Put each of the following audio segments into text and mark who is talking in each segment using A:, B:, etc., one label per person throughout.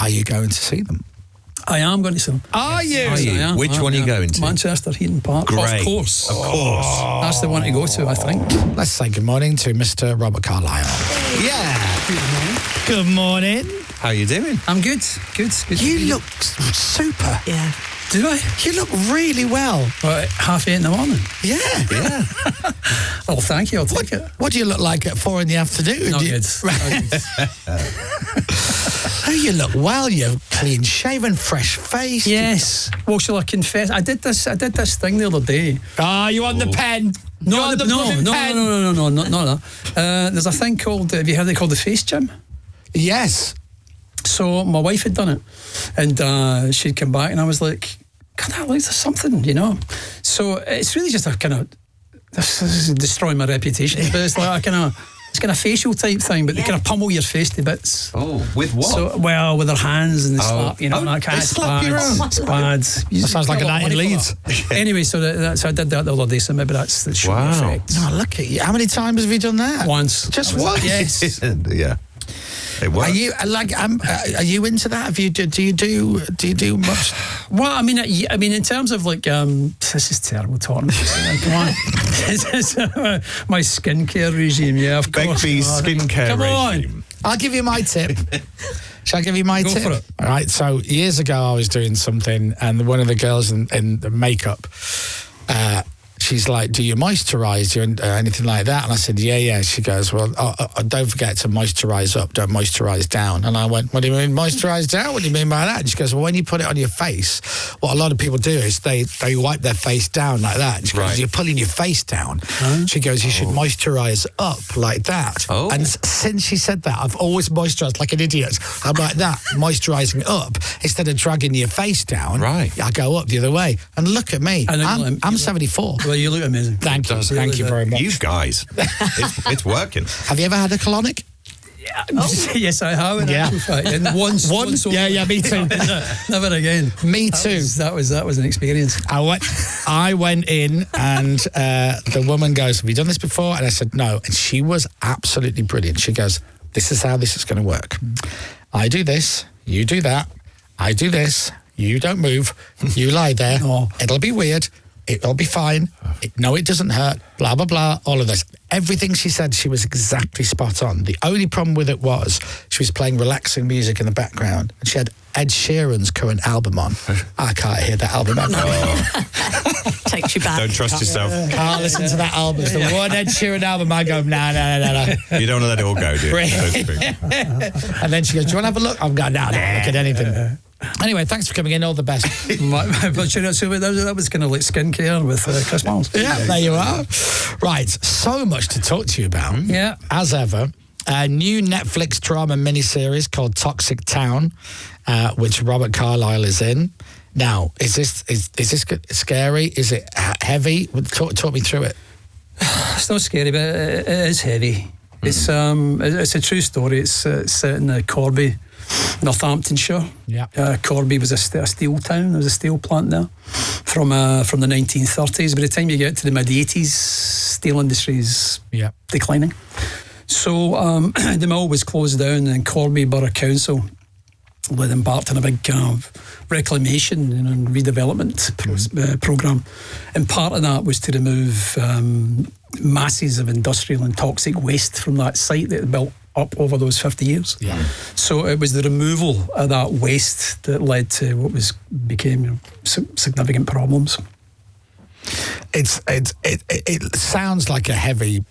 A: Are you going to see them?
B: I am going to see them.
A: Are you?
B: Yes, I am.
C: Which one are you going to?
B: Manchester, Heaton Park.
C: Great.
B: Of course.
C: That's
B: the one to go to, I think.
A: Let's say good morning to Mr. Robert Carlyle.
C: Yeah.
A: Good morning.
C: How are you doing?
B: I'm good. Good.
A: You look super.
D: Yeah.
B: Do I?
A: You look really well.
B: At 8:30 in the morning.
A: Yeah.
B: Oh, thank you. I'll take it.
A: What do you look like at 4 PM?
B: Not good.
A: Oh, you look well. You're clean shaven, fresh faced.
B: Yes. Well, shall I confess? I did this thing the other day.
A: You want the pen?
B: No. There's a thing called. Have you heard it called the face gym?
A: Yes.
B: So my wife had done it, and she'd come back, and I was like, "God, that looks like something," you know. So it's really just a kind of this is destroying my reputation, but it's like a kind of. It's kind of facial type thing, but they kind of pummel your face to bits.
C: Oh, with what?
B: So, well, with their hands and they slap, you know, that kind of
A: slap your own.
B: It's bad.
A: That sounds like a night in Leeds.
B: Anyway, so I did that the other day, so maybe that's the short effect.
A: Oh, look at you. How many times have you done that?
B: Once.
A: Just once?
B: Yes.
C: Yeah. It works.
A: Are you are you into that? Do you do much?
B: Well, I mean, in terms of like, this is terrible talking. Come on, my skincare regime. Yeah, of course.
C: Begbie's skincare
B: Come
C: regime.
A: On. I'll give you my tip. Shall I give you my tip?
B: Go for it.
A: All right. So years ago, I was doing something, and one of the girls in the makeup. She's like, do you moisturise? Do you anything like that? And I said, yeah. She goes, well, don't forget to moisturise up, don't moisturise down. And I went, what do you mean moisturise down? What do you mean by that? And she goes, well, when you put it on your face, what a lot of people do is they wipe their face down like that. And she goes, you're pulling your face down. She goes, you should moisturise up like that. And since she said that, I've always moisturised like an idiot. I'm like that, moisturising up instead of dragging your face down.
C: Right.
A: I go up the other way. And look at me. I'm 74.
B: Well, you look amazing.
A: Thank you. Thank you very much.
C: You guys, it's working.
A: Have you ever had a colonic?
B: Yeah. Yes, I have.
A: Yeah.
B: And once.
A: Yeah, me too.
B: Never again.
A: Me too.
B: That was an experience.
A: I went in, and the woman goes, have you done this before? And I said, no. And she was absolutely brilliant. She goes, this is how this is going to work. I do this, you do that. I do this, you don't move. You lie there. It'll be weird. It'll be fine. No, it doesn't hurt. Blah, blah, blah. All of this. Everything she said, she was exactly spot on. The only problem with it was she was playing relaxing music in the background, and she had Ed Sheeran's current album on. I can't hear that album.
D: Takes you back.
C: Don't trust yourself.
A: Can't listen to that album. It's the one Ed Sheeran album. I go, no.
C: You don't want to let it all go, do you?
A: And then she goes, do you want to have a look? I'm going, no, I don't look at anything. Anyway, thanks for coming in. All the best.
B: But you know, so that was kind of like skincare with Chris Moyles.
A: Yeah, there you are. Right, so much to talk to you about.
B: Yeah.
A: As ever, a new Netflix drama miniseries called Toxic Town, which Robert Carlyle is in. Now, is this scary? Is it heavy? Talk me through it.
B: It's not scary, but it is heavy. It's a true story. It's set in Corby, Northamptonshire.
A: Yeah.
B: Corby was a steel town. There was a steel plant there from the 1930s. By the time you get to the mid-80s, steel industry is declining. So the mill was closed down, and Corby Borough Council embarked on a big reclamation and redevelopment programme. And part of that was to remove masses of industrial and toxic waste from that site that had built up over those 50 years. Yeah. So it was the removal of that waste that led to what became significant problems.
A: It sounds like a heavy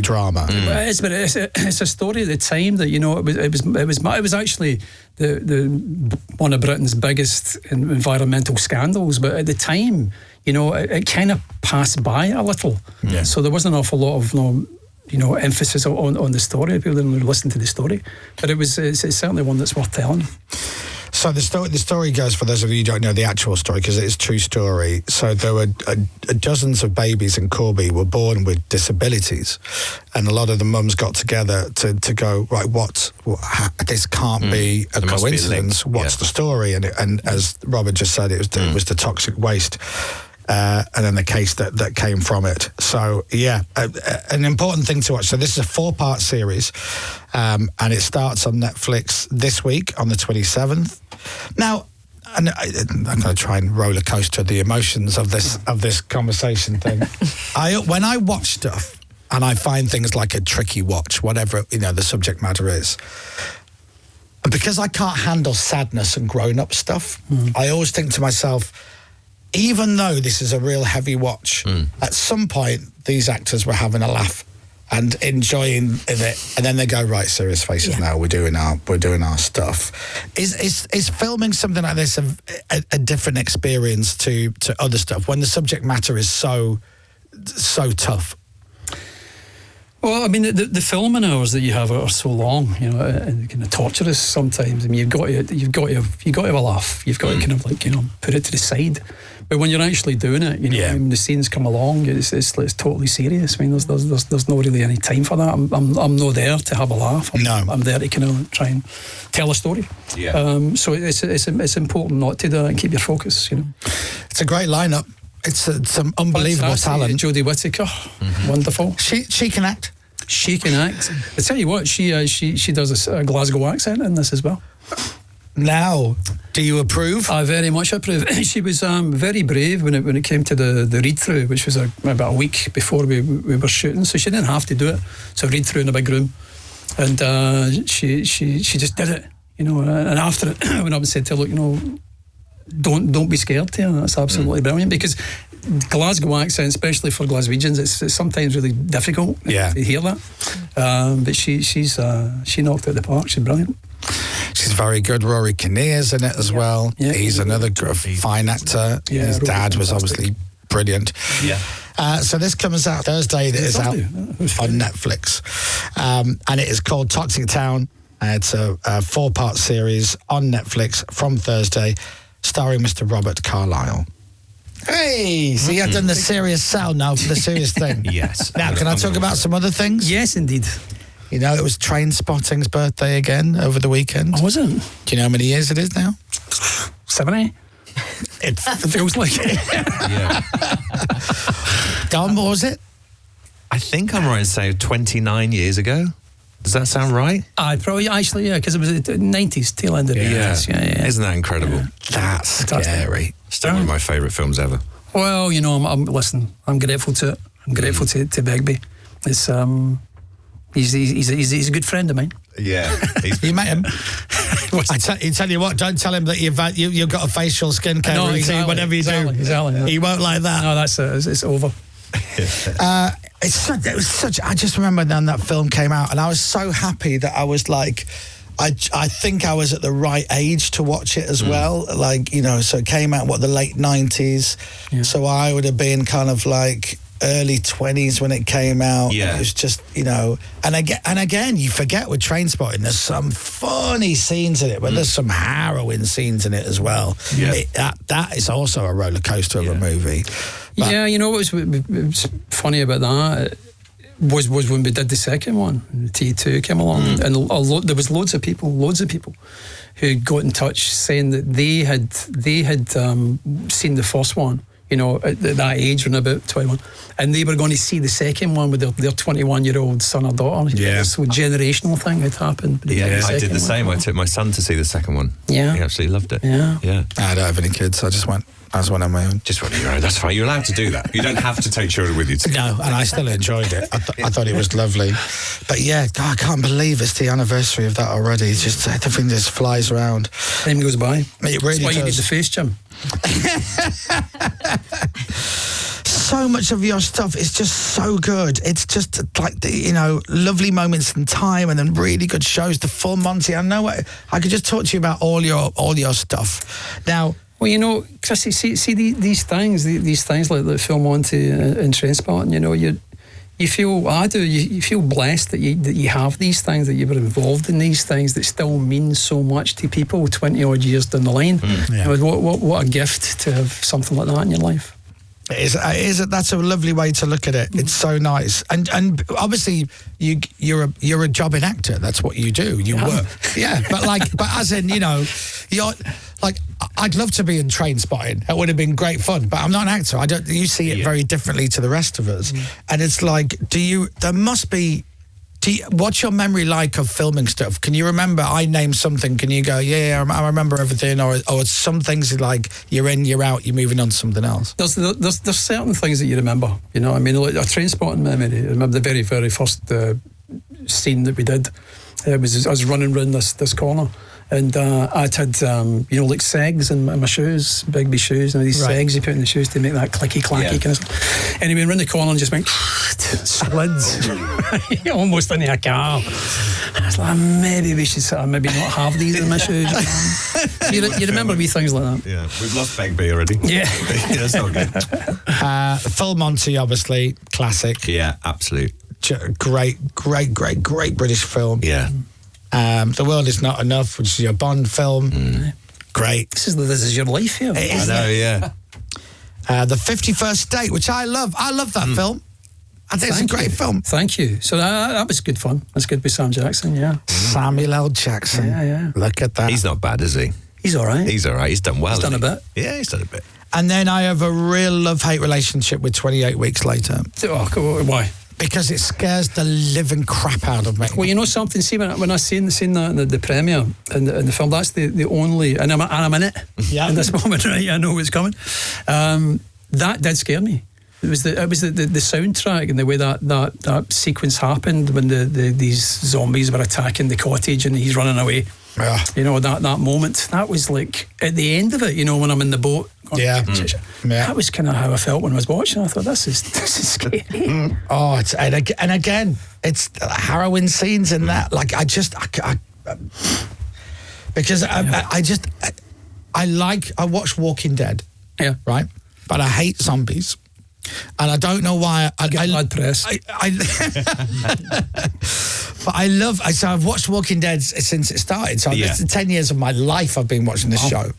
A: drama.
B: But it's a story of the time that, you know, it was actually the one of Britain's biggest environmental scandals. But at the time, you know, it kind of passed by a little. Yeah. So there wasn't an awful lot of emphasis on the story. People didn't really listen to the story, but it's certainly one that's worth telling.
A: So the story goes, for those of you who don't know the actual story, because it is a true story. So there were dozens of babies in Corby were born with disabilities, and a lot of the mums got together to go, right, this can't be a coincidence. What's the story? And as Robert just said, it was the toxic waste. and then the case that came from it. So, yeah, an important thing to watch. So this is a 4-part series, and it starts on Netflix this week on the 27th. Now, and I'm going to try and roller coaster the emotions of this conversation thing. When I watch stuff and I find things like a tricky watch, whatever the subject matter is, because I can't handle sadness and grown-up stuff, I always think to myself, even though this is a real heavy watch, at some point these actors were having a laugh and enjoying it, and then they go, right, serious faces now. We're doing our stuff. Is filming something like this a different experience to other stuff when the subject matter is so tough?
B: Well, I mean, the filming hours that you have are so long, and kind of torturous sometimes. I mean, you've got to have a laugh. You've got to kind of put it to the side. But when you're actually doing it, when the scenes come along, it's totally serious. I mean, there's not really any time for that. I'm not there to have a laugh. I'm there to kind of try and tell a story.
C: Yeah.
B: So it's important not to do that and keep your focus.
A: It's a great lineup. It's some unbelievable talent.
B: Jodie Whittaker, wonderful.
A: She can act.
B: She can act. I tell you what, she does a Glasgow accent in this as well.
A: Now, do you approve?
B: I very much approve. She was very brave when it came to the read through, which was about a week before we were shooting, so she didn't have to do it. So read through in a big room, and she just did it, And after it, I went up and said to her, look, don't be scared, Tia. That's absolutely brilliant, because Glasgow accent, especially for Glaswegians, it's sometimes really difficult to hear that. But she knocked it out of the park. She's brilliant.
A: She's very good. Rory Kinnear's in it as well. Yeah. He's another fine actor. Yeah, his dad was obviously brilliant.
C: Yeah.
A: So this comes out Thursday. It is out on Netflix. And it is called Toxic Town. It's a 4-part series on Netflix from Thursday, starring Mr. Robert Carlyle. Hey, so you have done the serious sell now for the serious thing.
C: Yes.
A: Now, can I talk about some other things?
B: Yes, indeed.
A: It was Trainspotting's birthday again over the weekend.
B: Oh, was it?
A: Do you know how many years it is now?
B: 70.
A: It feels like it.
C: Yeah.
A: Dom, what was it?
C: I think I'm right in saying 29 years ago. Does that sound right?
B: Probably, actually, because it was the 90s, tail end of the 90s. Yeah.
C: Isn't that incredible?
B: Yeah.
A: That's scary.
C: Still one of my favourite films ever.
B: Well, I'm grateful to it. I'm grateful to Begbie. It's he's a good friend of mine.
C: Yeah.
A: You met him? I tell you what, don't tell him that you've got a facial skincare routine, whatever you do.
B: Exactly, yeah.
A: He won't like that.
B: No, it's over.
A: It was such. I just remember then that film came out, and I was so happy that I was like, I think I was at the right age to watch it as well. Like, so it came out the late 90s. Yeah. So I would have been kind of like early 20s when it came out.
C: Yeah.
A: It was just, and again, you forget with Trainspotting, there's some funny scenes in it, but there's some harrowing scenes in it as well.
C: Yeah.
A: That is also a roller coaster of a movie. But
B: what was funny about that was when we did the second one, the T2 came along, and there was loads of people who got in touch saying that they had seen the first one, at that age, when about 21, and they were going to see the second one with their 21-year-old son or daughter.
A: Yeah.
B: So a generational thing had happened.
C: Yeah, I did the same. I took my son to see the second one.
B: Yeah.
C: He absolutely loved it.
B: Yeah.
A: I don't have any kids, so I just went. I was one on my own.
C: Just one on your own. That's fine. You're allowed to do that. You don't have to take children with you.
A: No, and I still enjoyed it. I thought it was lovely. But yeah, God, I can't believe it's the anniversary of that already. It's just everything just flies around.
B: Time goes by.
A: It really
B: That's why
A: does.
B: you need the face, Jim.
A: So much of your stuff is just so good. It's just like lovely moments in time, and then really good shows. The full Monty. I could just talk to you about all your stuff. Now,
B: well, Chris, see these things like Film Monty and Trainspotting. You feel blessed that you have these things, that you were involved in these things that still mean so much to people 20 odd years down the line. What a gift to have something like that in your life.
A: That's a lovely way to look at it. It's so nice, and obviously you're a jobbing actor. That's what you do. You work, but as in you're like I'd love to be in Trainspotting. It would have been great fun, but I'm not an actor. You see it very differently to the rest of us. And it's like, there must be, what's your memory like of filming stuff? Can you remember, I named something, can you go, yeah, I remember everything? Or some things like, you're in, you're out, you're moving on to something else?
B: There's certain things that you remember, you know. I mean, like a Trainspotting memory. I remember the very, very first scene that we did. I was running around this corner, and I'd had like segs in my shoes, big shoes, and these segs you put in the shoes to make that clicky clacky kind of stuff. Anyway, around the corner and just went slid almost into a car. I was like, maybe we should maybe not have these in my shoes. You remember wee things like that?
C: Yeah, we've lost Begbie already.
B: Yeah,
C: that's not good.
A: Full Monty, obviously, classic.
C: Yeah, absolute.
A: Great British film.
C: Yeah.
A: The World Is Not Enough, which is your Bond film. Great.
B: This is your life here.
C: I know, yeah.
A: The 51st Date, which I love. I love that film. I think it's a great film.
B: Thank you. So that was good fun. That's good with Sam Jackson, yeah.
A: Samuel L. Jackson.
B: Yeah.
A: Look at that.
C: He's not bad, is he?
B: He's all right.
C: He's all right. He's done well.
B: He's done a bit.
C: Yeah, he's done a bit.
A: And then I have a real love-hate relationship with 28 Weeks Later.
B: Oh, why?
A: Because it scares the living crap out of me.
B: Well, you know something. See, when I seen the premiere in the film, that's the only, and I'm in it.
A: Yeah.
B: In this moment, right? I know what's coming. That did scare me. It was the soundtrack and the way that sequence happened when these zombies were attacking the cottage and he's running away.
A: Yeah.
B: You know, that moment. That was like at the end of it. You know, when I'm in the boat.
A: Yeah.
B: That was kind of how I felt when I was watching. I thought, this is scary.
A: Oh, and again, it's harrowing scenes in that. Like, because I watch Walking Dead.
B: Yeah.
A: Right? But I hate zombies. And I don't know why. I
B: get bad press.
A: But so I've watched Walking Dead since it started. So this is 10 years of my life I've been watching this show.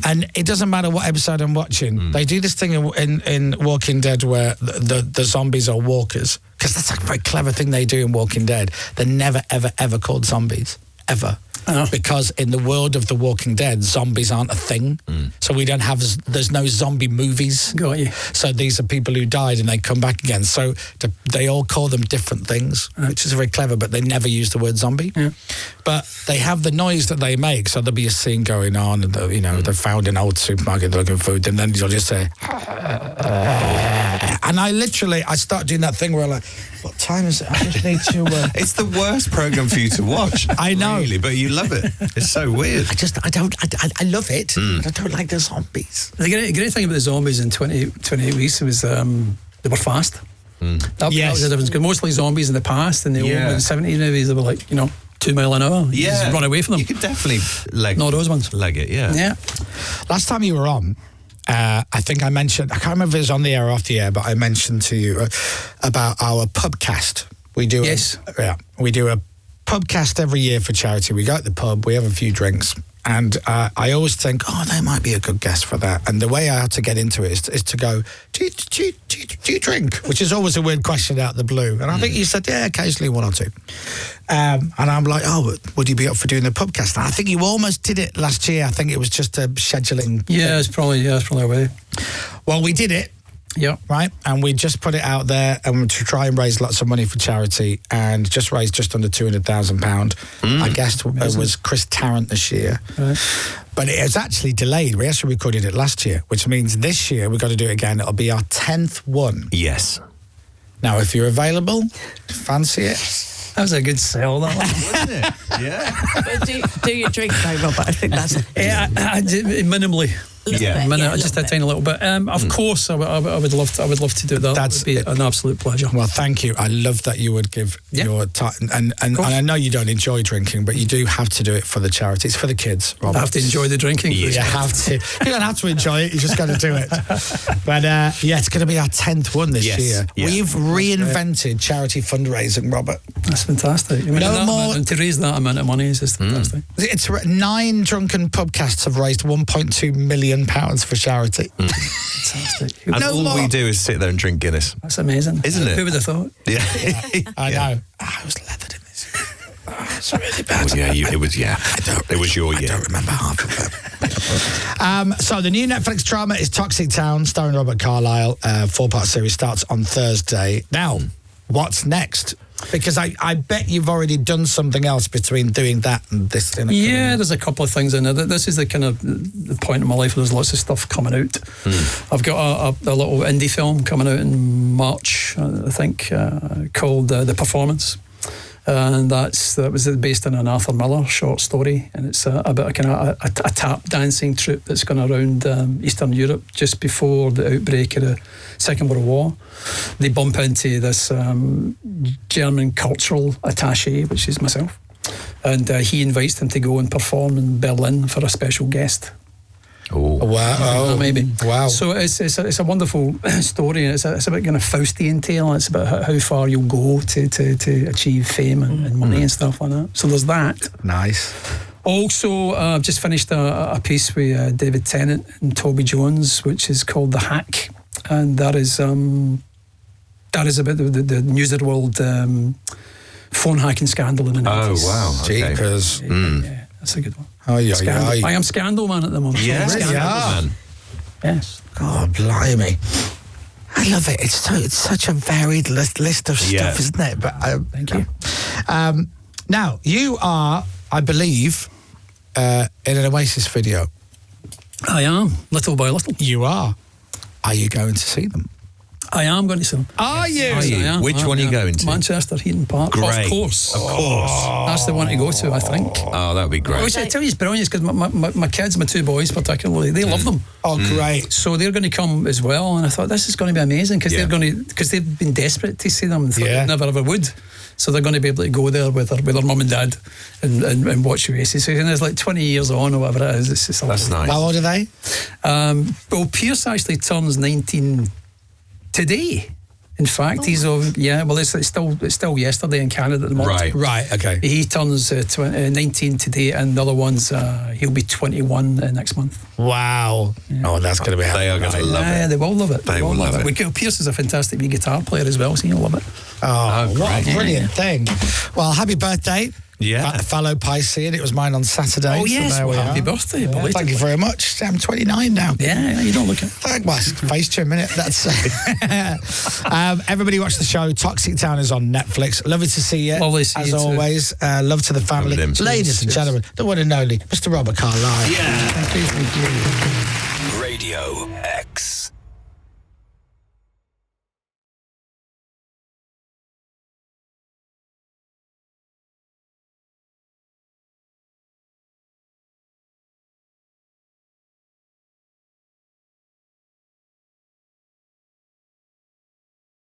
A: And it doesn't matter what episode I'm watching. They do this thing in Walking Dead where the zombies are walkers. Because that's a very clever thing they do in Walking Dead. They're never, ever, ever called zombies. Ever. Because in the world of The Walking Dead, zombies aren't a thing. So there's no zombie movies.
B: Got you.
A: So these are people who died and they come back again. So they all call them different things, which is very clever, but they never use the word zombie. Yeah. But they have the noise that they make. So there'll be a scene going on and, they're found in an old supermarket, they're looking for food, and then you'll just say, and I start doing that thing where I'm like, what time is it? I just need to...
C: It's the worst programme for you to watch.
A: I know.
C: Really, but you love it. It's so weird.
A: I love it. But I don't like the zombies.
B: The great thing about the zombies in 28 Weeks was they were fast. That was the difference. Because mostly zombies in the past, in the old 70s movies, they were like, 2 mile an hour. You just run away from them.
C: You could definitely
B: not those ones.
C: leg it, yeah.
A: Last time you were on, I think I mentioned, I can't remember if it was on the air or off the air, but I mentioned to you about our pubcast. We do we do a pubcast every year for charity. We go to the pub, we have a few drinks, and I always think, they might be a good guest for that. And the way I had to get into it is to go, do you drink? Which is always a weird question out of the blue. And I think you said, yeah, occasionally one or two. And I'm like, would you be up for doing the pubcast? And I think you almost did it last year. I think it was just a scheduling.
B: Yeah, it's probably a way. Well,
A: we did it.
B: Yeah.
A: Right. And we just put it out there and to try and raise lots of money for charity, and just raised just under £200,000. I guess it was Chris Tarrant this year. Right. But it was actually delayed. We actually recorded it last year, which means this year we've got to do it again. It'll be our 10th one.
C: Yes.
A: Now, if you're available, fancy it.
B: That was a good sell, that one.
C: Wasn't it? Yeah.
D: Do you drink though, Robert? I think that's...
B: I did minimally. Just a tiny little bit. Of course, I would love to do that. That would be an absolute pleasure.
A: Well, thank you. I love that you would give your time. And I know you don't enjoy drinking, but you do have to do it for the charity. It's for the kids, Robert.
B: I have to enjoy the drinking.
A: You have to. You don't have to enjoy it. You just got to do it. But it's going to be our 10th one this year. Yeah. We've reinvented charity fundraising, Robert.
B: That's fantastic. To raise that amount of money is just fantastic.
A: It's 9 drunken pubcasts have raised £1.2 million for charity.
B: Fantastic.
C: And all we do is sit there and drink Guinness.
B: That's amazing.
C: Isn't it?
B: Who would have thought?
C: Yeah.
A: I know. I was leathered in this. It's really bad.
C: It was your year.
A: I don't remember half of it. So the new Netflix drama is Toxic Town, starring Robert Carlyle. 4-part series starts on Thursday. Now, what's next? Because I bet you've already done something else between doing that and this.
B: Yeah, there's a couple of things in there. This is the kind of the point in my life where there's lots of stuff coming out. I've got a little indie film coming out in March, I think, called The Performance. And that was based on an Arthur Miller short story, and it's about a tap dancing troupe that's gone around Eastern Europe just before the outbreak of the Second World War. They bump into this German cultural attaché, which is myself, and he invites them to go and perform in Berlin for a special guest.
A: Oh wow!
B: Maybe.
A: Wow!
B: So it's a wonderful story. It's a bit kind of Faustian tale. It's about how far you'll go to achieve fame and money and stuff like that. So there's that.
A: Nice.
B: Also, I've just finished a piece with David Tennant and Toby Jones, which is called The Hack, and that is about the News of the World phone hacking scandal in the 90s.
C: Oh wow! Okay.
A: Jeepers.
B: Yeah, that's a good one.
A: Oh yeah,
B: I am Scandal Man at the moment.
C: Yes,
A: Really?
C: Scandal Man.
B: Yes.
A: God, blimey. I love it. It's such a varied list of stuff, isn't it? But
B: Thank you.
A: Now, you are, I believe, in an Oasis video.
B: I am, little by little.
A: You are. Are you going to see them?
B: I am going to see them.
A: Are you?
B: Yes, I am.
C: Which one are you going to?
B: Manchester, Heaton Park.
C: Great.
B: Of course.
C: Of course.
B: That's the one to go to, I think.
C: Oh, that would be great.
B: Which I tell you is brilliant because my kids, my two boys particularly, they love them.
A: Oh, great.
B: So they're going to come as well, and I thought this is going to be amazing because they've been desperate to see them and thought they never ever would. So they're going to be able to go there with their mum and dad and watch Oasis. And there's like 20 years on or whatever it is. It's just
C: That's nice.
A: How old are they?
B: Well, Pierce actually turns 19 today. In fact, he's it's still yesterday in Canada at the moment.
A: Right, okay.
B: He turns 19 today, and the other one's he'll be 21 next month.
A: Wow. Yeah. Oh, that's going to be
C: They are going to love it.
B: Yeah, they will love it.
C: They will love it.
B: Pierce is a fantastic wee guitar player as well, so he'll love it.
A: Oh, what a brilliant thing. Well, happy birthday.
C: Yeah.
A: Fellow Piscean. It was mine on Saturday.
B: Oh, yes.
A: So
B: Well, happy birthday.
A: Yeah, thank you very much. I'm 29 now.
B: Yeah, you don't look it.
A: Well, face to a minute. That's everybody watch the show. Toxic Town is on Netflix. Lovely to see you.
B: Lovely to see
A: as
B: you
A: always. Love to the family. Ladies and gentlemen, the one and only Mr. Robert Carlyle.
C: Yeah.
B: Thank you.
E: Radio